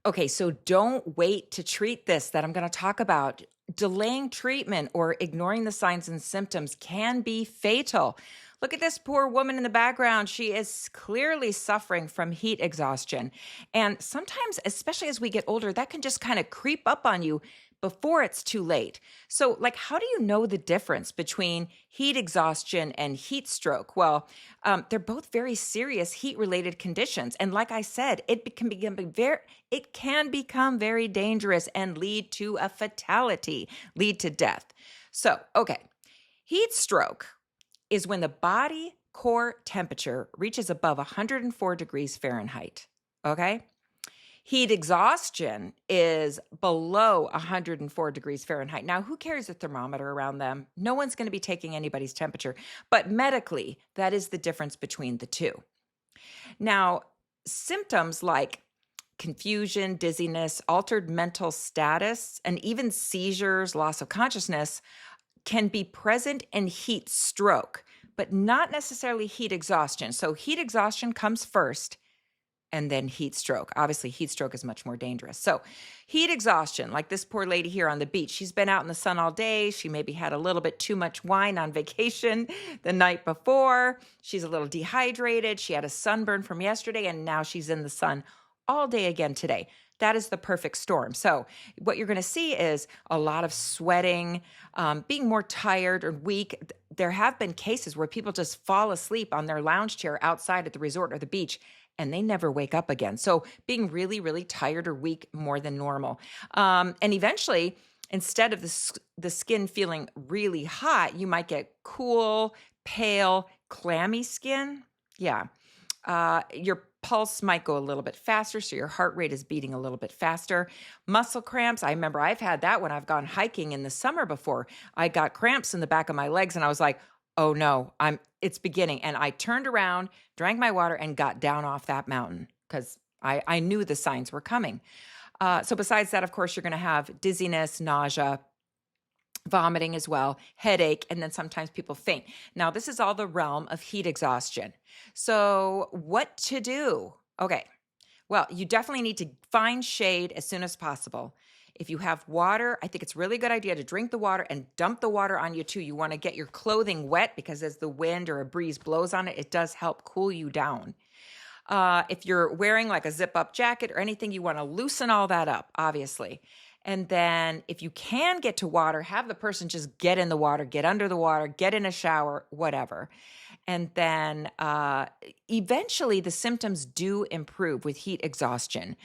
Okay, so don't wait to treat this that I'm going to talk about. Delaying treatment or ignoring the signs and symptoms can be fatal. Look at this poor woman in the background. She is clearly suffering from heat exhaustion. And sometimes, especially as we get older, that can just kind of creep up on you before it's too late. So, like, how do you know the difference between heat exhaustion and heat stroke? Well, they're both very serious heat related conditions. And like I said, it can become very dangerous and lead to a fatality, lead to death. So, okay, heat stroke is when the body core temperature reaches above 104 degrees Fahrenheit. Okay? Heat exhaustion is below 104 degrees Fahrenheit. Now, who carries a thermometer around them? No one's going to be taking anybody's temperature. But medically, that is the difference between the two. Now, symptoms like confusion, dizziness, altered mental status, and even seizures, loss of consciousness can be present in heat stroke, but not necessarily heat exhaustion. So, heat exhaustion comes first and then heat stroke. Obviously, heat stroke is much more dangerous. So, heat exhaustion, like this poor lady here on the beach, she's been out in the sun all day. She maybe had a little bit too much wine on vacation the night before. She's a little dehydrated. She had a sunburn from yesterday, and now she's in the sun all day again today. That is the perfect storm. So, what you're going to see is a lot of sweating, being more tired or weak. There have been cases where people just fall asleep on their lounge chair outside at the resort or the beach, and they never wake up again. So, being really, really tired or weak more than normal. And eventually, instead of the skin feeling really hot, you might get cool, pale, clammy skin. Yeah. Your pulse might go a little bit faster, so your heart rate is beating a little bit faster. Muscle cramps, I remember I've had that when I've gone hiking in the summer before. I got cramps in the back of my legs and I was like, oh no, it's beginning. And I turned around, drank my water, and got down off that mountain because I knew the signs were coming. So besides that, of course, you're going to have dizziness, nausea, vomiting as well, headache, and then sometimes people faint. Now, this is all the realm of heat exhaustion. So, what to do? Okay, well, you definitely need to find shade as soon as possible. If you have water, I think it's a really good idea to drink the water and dump the water on you too. You want to get your clothing wet because as the wind or a breeze blows on it, it does help cool you down. If you're wearing like a zip up jacket or anything, you want to loosen all that up, obviously. And then if you can get to water, have the person just get in the water, get under the water, get in a shower, whatever. And then eventually the symptoms do improve with heat exhaustion.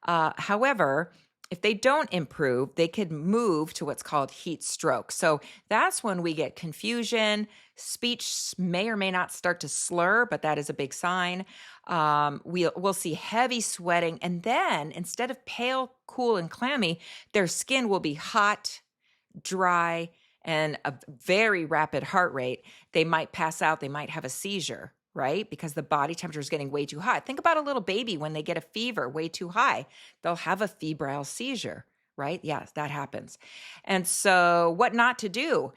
However, if they don't improve, they could move to what's called heat stroke. So that's when we get confusion. Speech may or may not start to slur, but that is a big sign. We'll see heavy sweating. And then instead of pale, cool, and clammy, their skin will be hot, dry, and a very rapid heart rate. They might pass out. They might have a seizure, right? Because the body temperature is getting way too hot. Think about a little baby when they get a fever way too high. They'll have a febrile seizure, right? Yes, that happens. And so what not to do?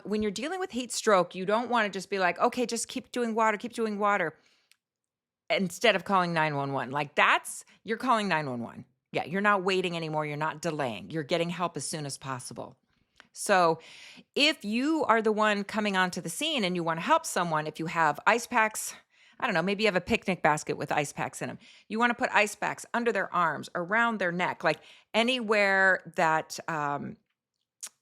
When you're dealing with heat stroke, you don't want to just be like, okay, just keep doing water, instead of calling 911. Like you're calling 911. Yeah, you're not waiting anymore. You're not delaying. You're getting help as soon as possible. So if you are the one coming onto the scene and you want to help someone, if you have ice packs, I don't know, maybe you have a picnic basket with ice packs in them. You want to put ice packs under their arms, around their neck, like anywhere that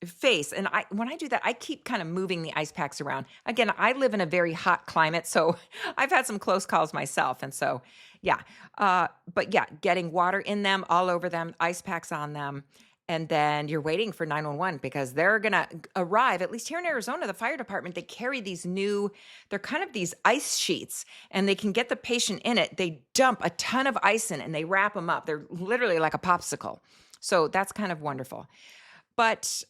face. And when I do that, I keep kind of moving the ice packs around. Again, I live in a very hot climate, so I've had some close calls myself. And so, yeah. But yeah, getting water in them, all over them, ice packs on them. And then you're waiting for 911 because they're going to arrive. At least here in Arizona, the fire department, they carry they're kind of these ice sheets, and they can get the patient in it. They dump a ton of ice in and they wrap them up. They're literally like a popsicle. So that's kind of wonderful. But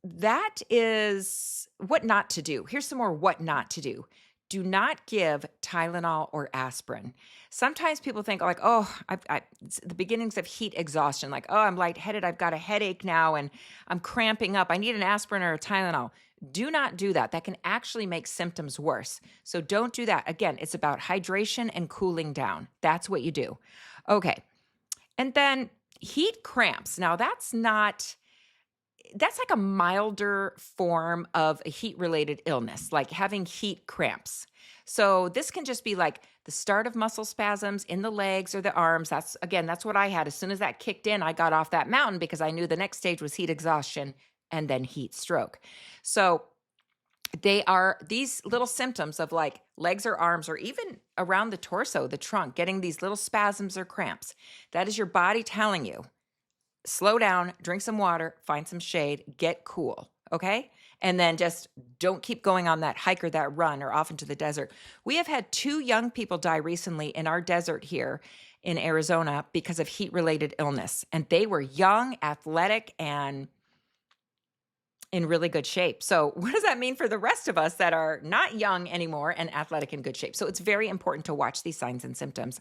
that is what not to do. Here's some more what not to do. Do not give Tylenol or aspirin. Sometimes people think like, oh, it's the beginnings of heat exhaustion. Like, oh, I'm lightheaded. I've got a headache now and I'm cramping up. I need an aspirin or a Tylenol. Do not do that. That can actually make symptoms worse. So don't do that. Again, it's about hydration and cooling down. That's what you do. Okay. And then Heat cramps. Now, that's like a milder form of a heat related illness, like having heat cramps. So, this can just be like the start of muscle spasms in the legs or the arms. That's what I had. As soon as that kicked in, I got off that mountain because I knew the next stage was heat exhaustion and then heat stroke. So, they are these little symptoms of like legs or arms or even around the torso, the trunk, getting these little spasms or cramps. That is your body telling you, slow down, drink some water, find some shade, get cool. Okay. And then just don't keep going on that hike or that run or off into the desert. We have had 2 young people die recently in our desert here in Arizona because of heat related illness. And they were young, athletic, and in really good shape. So, what does that mean for the rest of us that are not young anymore and athletic and good shape? So, it's very important to watch these signs and symptoms.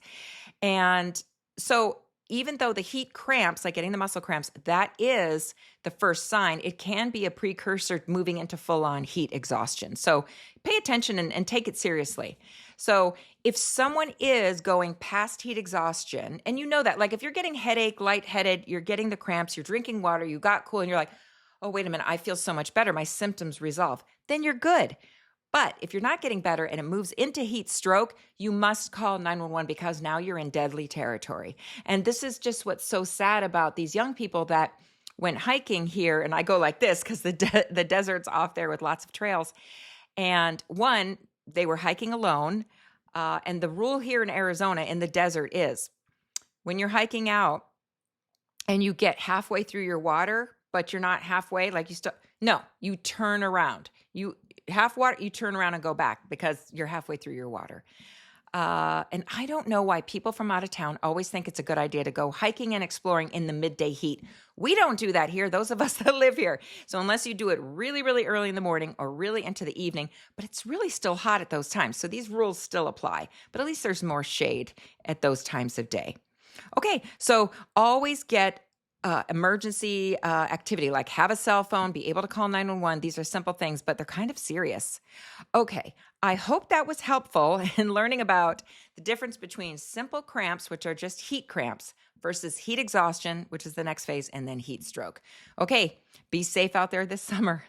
And so, even though the heat cramps, like getting the muscle cramps, that is the first sign, it can be a precursor moving into full on heat exhaustion. So, pay attention and take it seriously. So, if someone is going past heat exhaustion, and you know that, like if you're getting headache, lightheaded, you're getting the cramps, you're drinking water, you got cool, and you're like, oh, wait a minute, I feel so much better. My symptoms resolve. Then you're good. But if you're not getting better and it moves into heat stroke, you must call 911 because now you're in deadly territory. And this is just what's so sad about these young people that went hiking here. And I go like this because the desert's off there with lots of trails. And one, they were hiking alone. And the rule here in Arizona in the desert is when you're hiking out and you get halfway through your water, but you're not halfway, like you turn around. You turn around and go back because you're halfway through your water. And I don't know why people from out of town always think it's a good idea to go hiking and exploring in the midday heat. We don't do that here, those of us that live here. So unless you do it really, really early in the morning or really into the evening, but it's really still hot at those times. So these rules still apply, but at least there's more shade at those times of day. Okay, so always get emergency activity, like have a cell phone, be able to call 911. These are simple things, but they're kind of serious. Okay, I hope that was helpful in learning about the difference between simple cramps, which are just heat cramps, versus heat exhaustion, which is the next phase, and then heat stroke. Okay, be safe out there this summer.